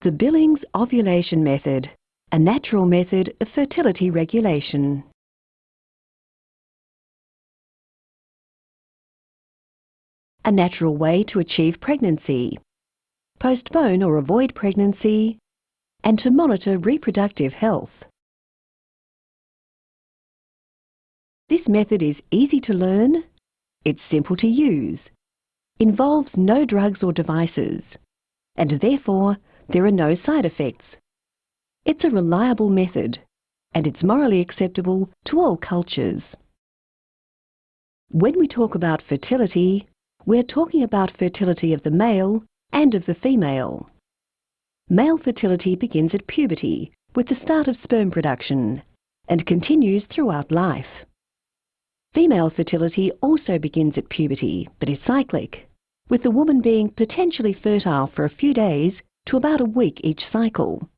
The Billings ovulation method, a natural method of fertility regulation. A natural way to achieve pregnancy, postpone or avoid pregnancy, and to monitor reproductive health. This method is easy to learn, it's simple to use, involves no drugs or devices, and therefore there are no side effects. It's a reliable method, and it's morally acceptable to all cultures. When we talk about fertility, we're talking about fertility of the male and of the female. Male fertility begins at puberty with the start of sperm production and continues throughout life. Female fertility also begins at puberty but is cyclic, with the woman being potentially fertile for a few days to about a week each cycle,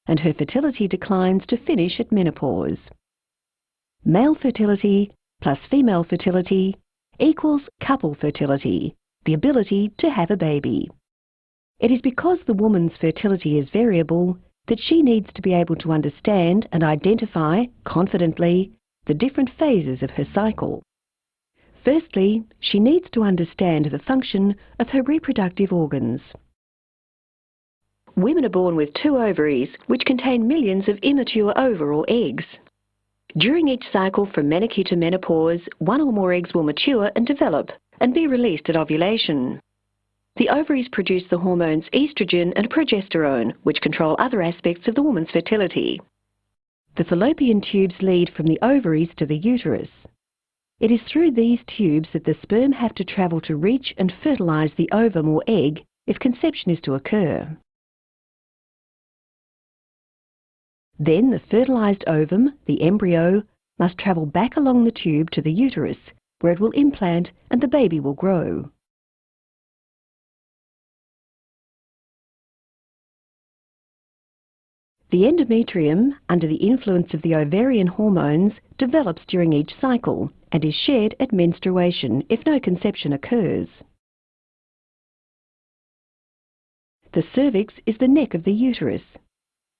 and her fertility declines to finish at menopause. Male fertility plus female fertility equals couple fertility, the ability to have a baby. It is because the woman's fertility is variable that she needs to be able to understand and identify confidently the different phases of her cycle. Firstly, she needs to understand the function of her reproductive organs. Women are born with 2 ovaries, which contain millions of immature ova or eggs. During each cycle from menarche to menopause, 1 or more eggs will mature and develop and be released at ovulation. The ovaries produce the hormones estrogen and progesterone, which control other aspects of the woman's fertility. The fallopian tubes lead from the ovaries to the uterus. It is through these tubes that the sperm have to travel to reach and fertilize the ovum or egg if conception is to occur. Then the fertilized ovum, the embryo, must travel back along the tube to the uterus, where it will implant and the baby will grow. The endometrium, under the influence of the ovarian hormones, develops during each cycle and is shed at menstruation if no conception occurs. The cervix is the neck of the uterus.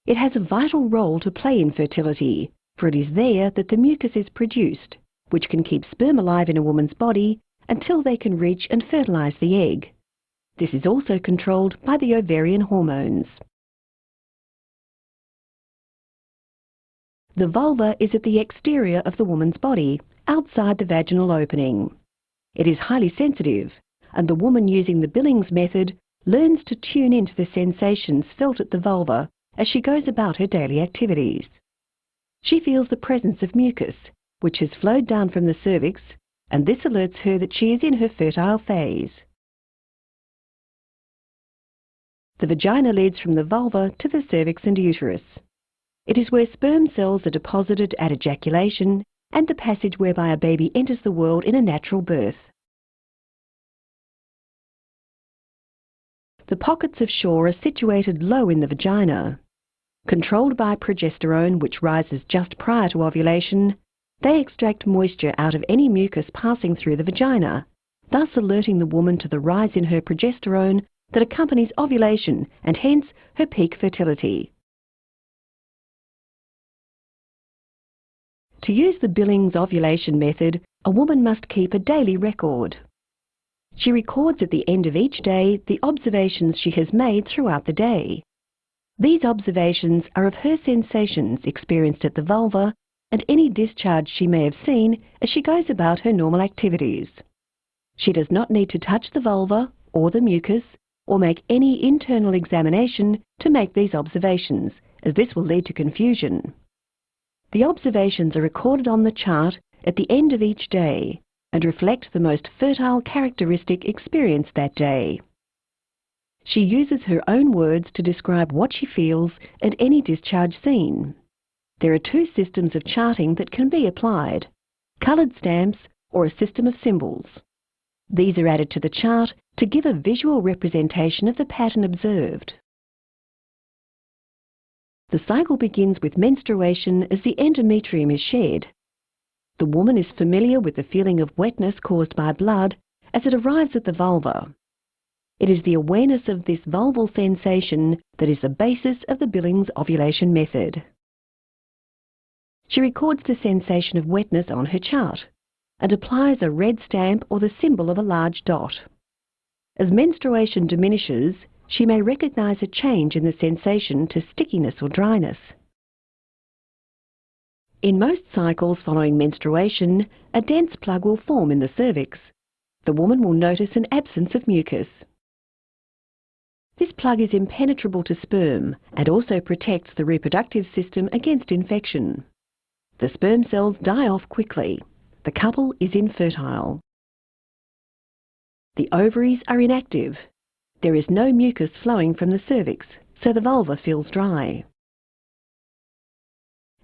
It has a vital role to play in fertility, for it is there that the mucus is produced, which can keep sperm alive in a woman's body until they can reach and fertilize the egg. This is also controlled by the ovarian hormones. The vulva is at the exterior of the woman's body, outside the vaginal opening. It is highly sensitive, and the woman using the Billings method learns to tune into the sensations felt at the vulva as she goes about her daily activities. She feels the presence of mucus, which has flowed down from the cervix, and this alerts her that she is in her fertile phase. The vagina leads from the vulva to the cervix and uterus. It is where sperm cells are deposited at ejaculation and the passage whereby a baby enters the world in a natural birth. The pockets of Shaw are situated low in the vagina. Controlled by progesterone, which rises just prior to ovulation, they extract moisture out of any mucus passing through the vagina, thus alerting the woman to the rise in her progesterone that accompanies ovulation and hence her peak fertility. To use the Billings ovulation method, a woman must keep a daily record. She records at the end of each day the observations she has made throughout the day. These observations are of her sensations experienced at the vulva and any discharge she may have seen as she goes about her normal activities. She does not need to touch the vulva or the mucus or make any internal examination to make these observations, as this will lead to confusion. The observations are recorded on the chart at the end of each day and reflect the most fertile characteristic experienced that day. She uses her own words to describe what she feels and any discharge seen. There are 2 systems of charting that can be applied: coloured stamps or a system of symbols. These are added to the chart to give a visual representation of the pattern observed. The cycle begins with menstruation as the endometrium is shed. The woman is familiar with the feeling of wetness caused by blood as it arrives at the vulva. It is the awareness of this vulval sensation that is the basis of the Billings ovulation method. She records the sensation of wetness on her chart and applies a red stamp or the symbol of a large dot. As menstruation diminishes, she may recognize a change in the sensation to stickiness or dryness. In most cycles following menstruation, a dense plug will form in the cervix. The woman will notice an absence of mucus. This plug is impenetrable to sperm and also protects the reproductive system against infection. The sperm cells die off quickly. The couple is infertile. The ovaries are inactive. There is no mucus flowing from the cervix, so the vulva feels dry.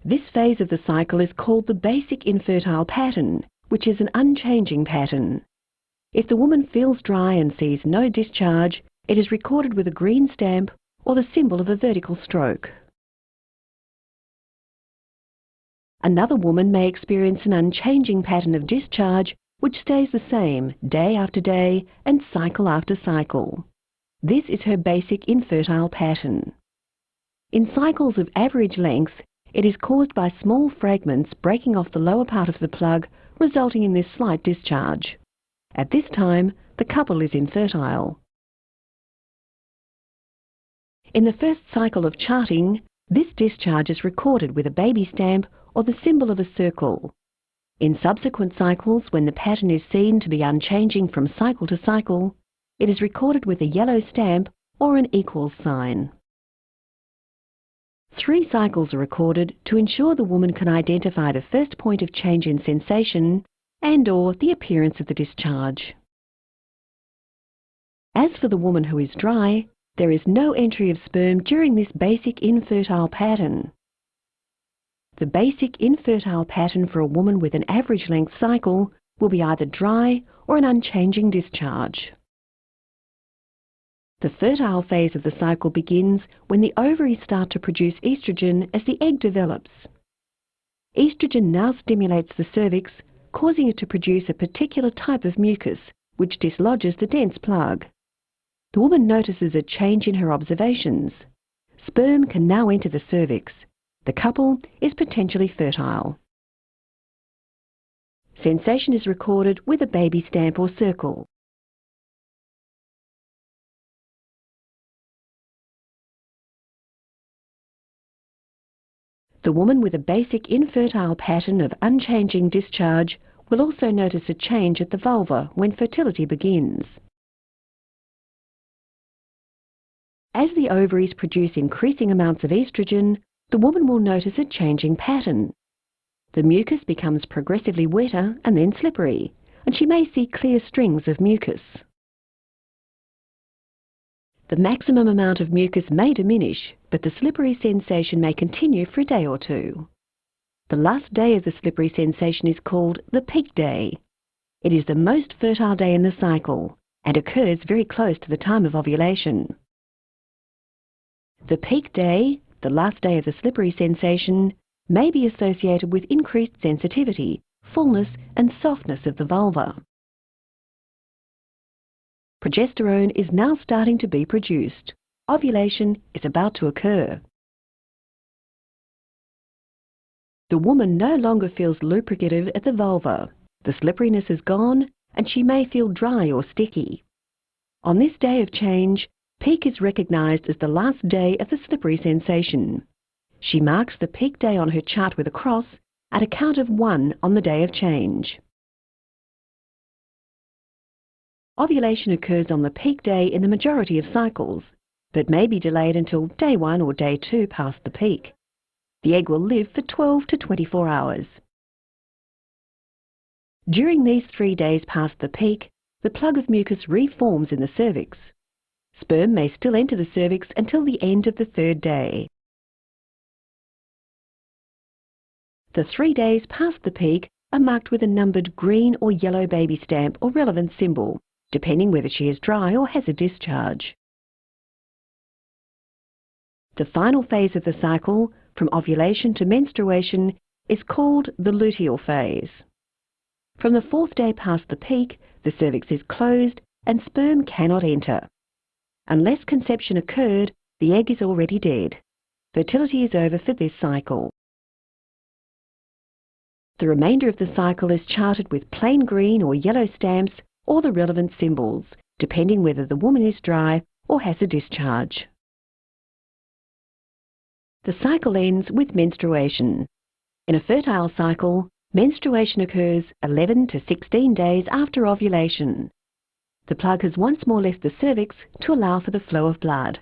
This phase of the cycle is called the basic infertile pattern, which is an unchanging pattern. If the woman feels dry and sees no discharge, it is recorded with a green stamp or the symbol of a vertical stroke. Another woman may experience an unchanging pattern of discharge which stays the same day after day and cycle after cycle. This is her basic infertile pattern. In cycles of average length, it is caused by small fragments breaking off the lower part of the plug, resulting in this slight discharge. At this time, the couple is infertile. In the first cycle of charting, this discharge is recorded with a baby stamp or the symbol of a circle. In subsequent cycles, when the pattern is seen to be unchanging from cycle to cycle, it is recorded with a yellow stamp or an equals sign. 3 cycles are recorded to ensure the woman can identify the first point of change in sensation and/or the appearance of the discharge. As for the woman who is dry, there is no entry of sperm during this basic infertile pattern. The basic infertile pattern for a woman with an average length cycle will be either dry or an unchanging discharge. The fertile phase of the cycle begins when the ovaries start to produce estrogen as the egg develops. Estrogen now stimulates the cervix, causing it to produce a particular type of mucus, which dislodges the dense plug. The woman notices a change in her observations. Sperm can now enter the cervix. The couple is potentially fertile. Sensation is recorded with a baby stamp or circle. The woman with a basic infertile pattern of unchanging discharge will also notice a change at the vulva when fertility begins. As the ovaries produce increasing amounts of estrogen, the woman will notice a changing pattern. The mucus becomes progressively wetter and then slippery, and she may see clear strings of mucus. The maximum amount of mucus may diminish, but the slippery sensation may continue for a day or two. The last day of the slippery sensation is called the peak day. It is the most fertile day in the cycle and occurs very close to the time of ovulation. The peak day, the last day of the slippery sensation, may be associated with increased sensitivity, fullness and softness of the vulva. Progesterone is now starting to be produced. Ovulation is about to occur. The woman no longer feels lubricative at the vulva. The slipperiness is gone and she may feel dry or sticky. On this day of change, peak is recognized as the last day of the slippery sensation. She marks the peak day on her chart with a cross at a count of 1 on the day of change. Ovulation occurs on the peak day in the majority of cycles, but may be delayed until day 1 or day 2 past the peak. The egg will live for 12 to 24 hours. During these 3 days past the peak, the plug of mucus reforms in the cervix. Sperm may still enter the cervix until the end of the 3rd day. The 3 days past the peak are marked with a numbered green or yellow baby stamp or relevant symbol, depending whether she is dry or has a discharge. The final phase of the cycle, from ovulation to menstruation, is called the luteal phase. From the 4th day past the peak, the cervix is closed and sperm cannot enter. Unless conception occurred, the egg is already dead. Fertility is over for this cycle. The remainder of the cycle is charted with plain green or yellow stamps or the relevant symbols, depending whether the woman is dry or has a discharge. The cycle ends with menstruation. In a fertile cycle, menstruation occurs 11 to 16 days after ovulation. The plug has once more left the cervix to allow for the flow of blood.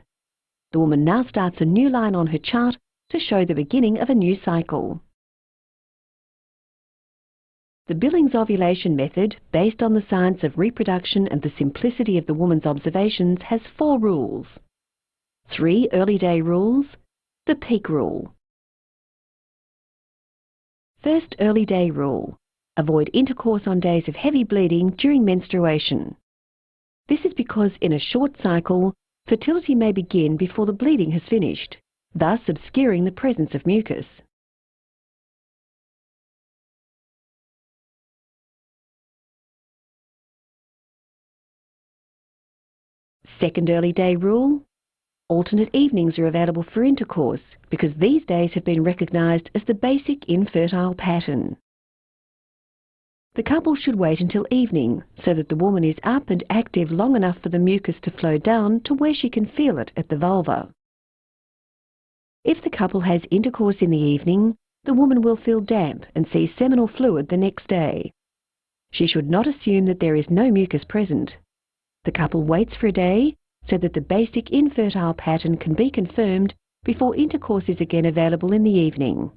The woman now starts a new line on her chart to show the beginning of a new cycle. The Billings ovulation method, based on the science of reproduction and the simplicity of the woman's observations, has 4 rules. 3 early day rules. The peak rule. First early day rule. Avoid intercourse on days of heavy bleeding during menstruation. This is because in a short cycle, fertility may begin before the bleeding has finished, thus obscuring the presence of mucus. Second early day rule. Alternate evenings are available for intercourse because these days have been recognised as the basic infertile pattern. The couple should wait until evening so that the woman is up and active long enough for the mucus to flow down to where she can feel it at the vulva. If the couple has intercourse in the evening, the woman will feel damp and see seminal fluid the next day. She should not assume that there is no mucus present. The couple waits for a day so that the basic infertile pattern can be confirmed before intercourse is again available in the evening.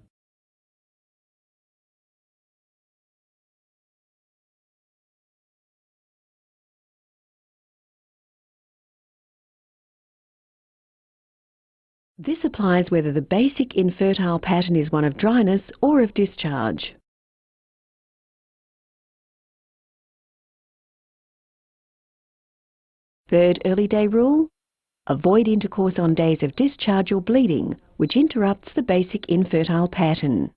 This applies whether the basic infertile pattern is one of dryness or of discharge. Third early day rule. Avoid intercourse on days of discharge or bleeding, which interrupts the basic infertile pattern.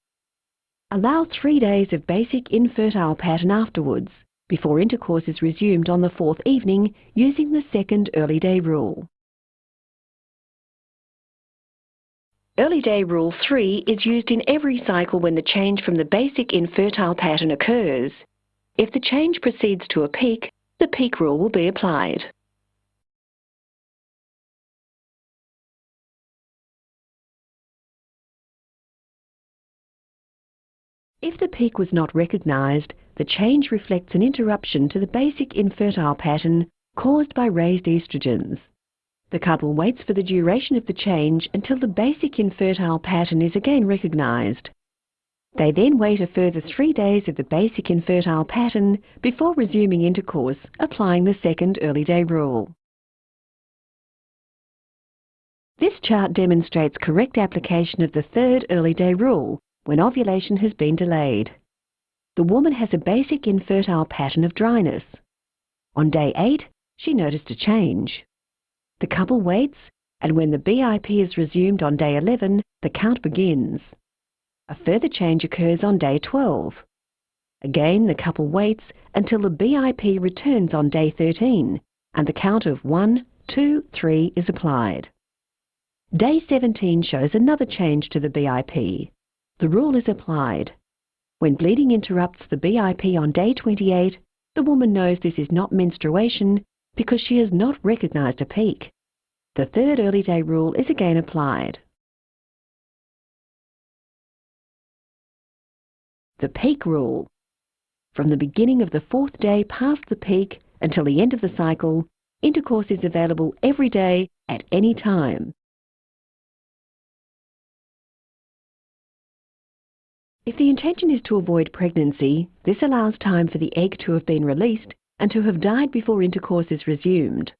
Allow 3 days of basic infertile pattern afterwards, before intercourse is resumed on the 4th evening using the second early day rule. Early day rule 3 is used in every cycle when the change from the basic infertile pattern occurs. If the change proceeds to a peak, the peak rule will be applied. If the peak was not recognised, the change reflects an interruption to the basic infertile pattern caused by raised estrogens. The couple waits for the duration of the change until the basic infertile pattern is again recognised. They then wait a further 3 days of the basic infertile pattern before resuming intercourse, applying the second early day rule. This chart demonstrates correct application of the third early day rule when ovulation has been delayed. The woman has a basic infertile pattern of dryness. On day 8, she noticed a change. The couple waits, and when the BIP is resumed on day 11, the count begins. A further change occurs on day 12. Again, the couple waits until the BIP returns on day 13, and the count of 1, 2, 3 is applied. Day 17 shows another change to the BIP. The rule is applied. When bleeding interrupts the BIP on day 28, the woman knows this is not menstruation because she has not recognised a peak. The third early day rule is again applied. The peak rule. From the beginning of the 4th day past the peak until the end of the cycle, intercourse is available every day at any time. If the intention is to avoid pregnancy, this allows time for the egg to have been released and to have died before intercourse is resumed.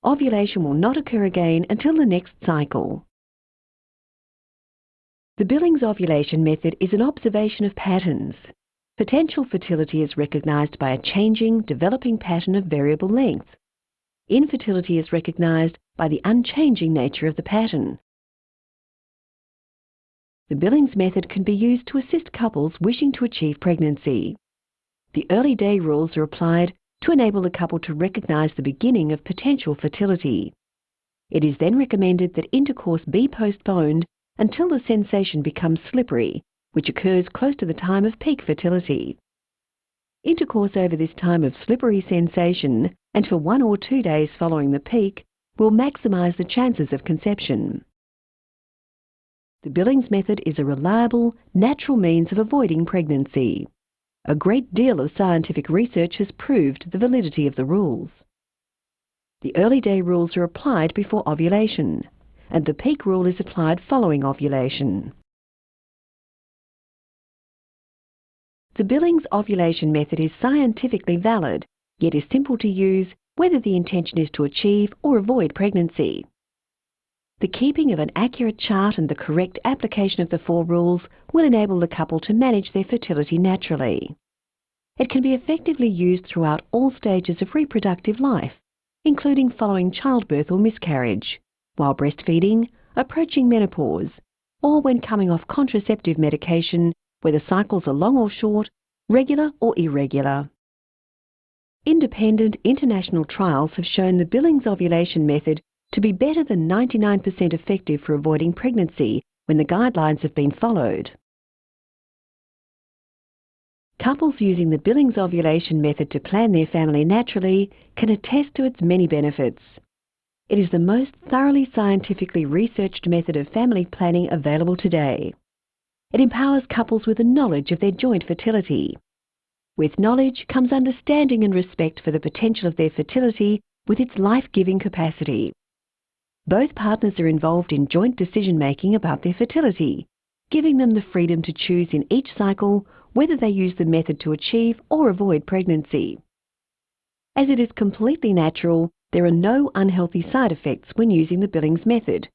Ovulation will not occur again until the next cycle. The Billings ovulation method is an observation of patterns. Potential fertility is recognised by a changing, developing pattern of variable length. Infertility is recognised by the unchanging nature of the pattern. The Billings method can be used to assist couples wishing to achieve pregnancy. The early day rules are applied to enable the couple to recognise the beginning of potential fertility. It is then recommended that intercourse be postponed until the sensation becomes slippery, which occurs close to the time of peak fertility. Intercourse over this time of slippery sensation and for 1 or 2 days following the peak will maximize the chances of conception. The Billings method is a reliable, natural means of avoiding pregnancy. A great deal of scientific research has proved the validity of the rules. The early day rules are applied before ovulation, and the peak rule is applied following ovulation. The Billings ovulation method is scientifically valid, yet is simple to use whether the intention is to achieve or avoid pregnancy. The keeping of an accurate chart and the correct application of the 4 rules will enable the couple to manage their fertility naturally. It can be effectively used throughout all stages of reproductive life, including following childbirth or miscarriage, while breastfeeding, approaching menopause, or when coming off contraceptive medication, whether cycles are long or short, regular or irregular. Independent international trials have shown the Billings ovulation method to be better than 99% effective for avoiding pregnancy when the guidelines have been followed. Couples using the Billings ovulation method to plan their family naturally can attest to its many benefits. It is the most thoroughly scientifically researched method of family planning available today. It empowers couples with a knowledge of their joint fertility. With knowledge comes understanding and respect for the potential of their fertility with its life-giving capacity. Both partners are involved in joint decision-making about their fertility, giving them the freedom to choose in each cycle whether they use the method to achieve or avoid pregnancy. As it is completely natural, there are no unhealthy side effects when using the Billings method.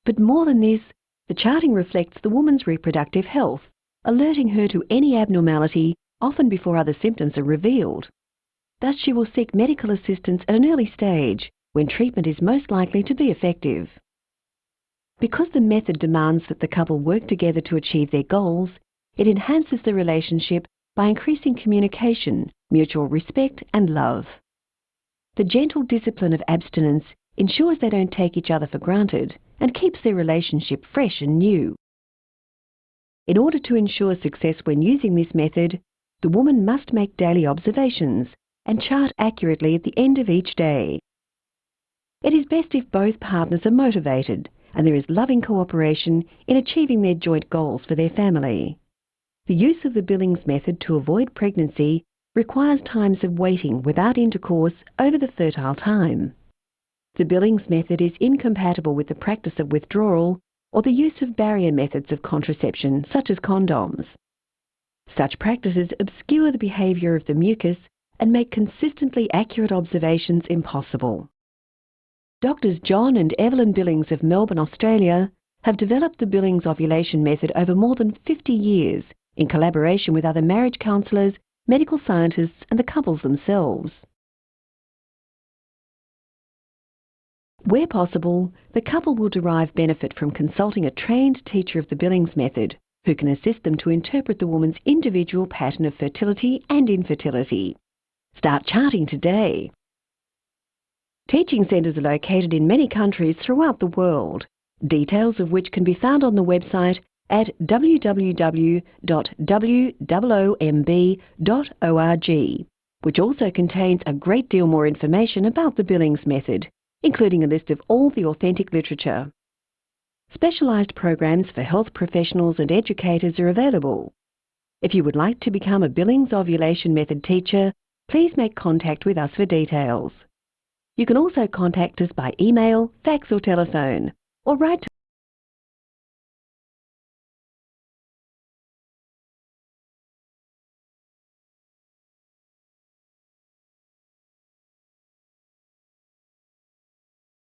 But more than this, the charting reflects the woman's reproductive health, alerting her to any abnormality often before other symptoms are revealed. Thus she will seek medical assistance at an early stage, when treatment is most likely to be effective. Because the method demands that the couple work together to achieve their goals, it enhances the relationship by increasing communication, mutual respect and love. The gentle discipline of abstinence ensures they don't take each other for granted and keeps their relationship fresh and new. In order to ensure success when using this method, the woman must make daily observations and chart accurately at the end of each day. It is best if both partners are motivated and there is loving cooperation in achieving their joint goals for their family. The use of the Billings method to avoid pregnancy requires times of waiting without intercourse over the fertile time. The Billings method is incompatible with the practice of withdrawal or the use of barrier methods of contraception, such as condoms. Such practices obscure the behavior of the mucus and make consistently accurate observations impossible. Doctors John and Evelyn Billings of Melbourne, Australia, have developed the Billings ovulation method over more than 50 years in collaboration with other marriage counsellors, medical scientists and the couples themselves. Where possible, the couple will derive benefit from consulting a trained teacher of the Billings method, who can assist them to interpret the woman's individual pattern of fertility and infertility. Start charting today. Teaching centres are located in many countries throughout the world, details of which can be found on the website at www.woomb.org, which also contains a great deal more information about the Billings method, including a list of all the authentic literature. Specialised programs for health professionals and educators are available. If you would like to become a Billings ovulation method teacher, please make contact with us for details. You can also contact us by email, fax or telephone, or write to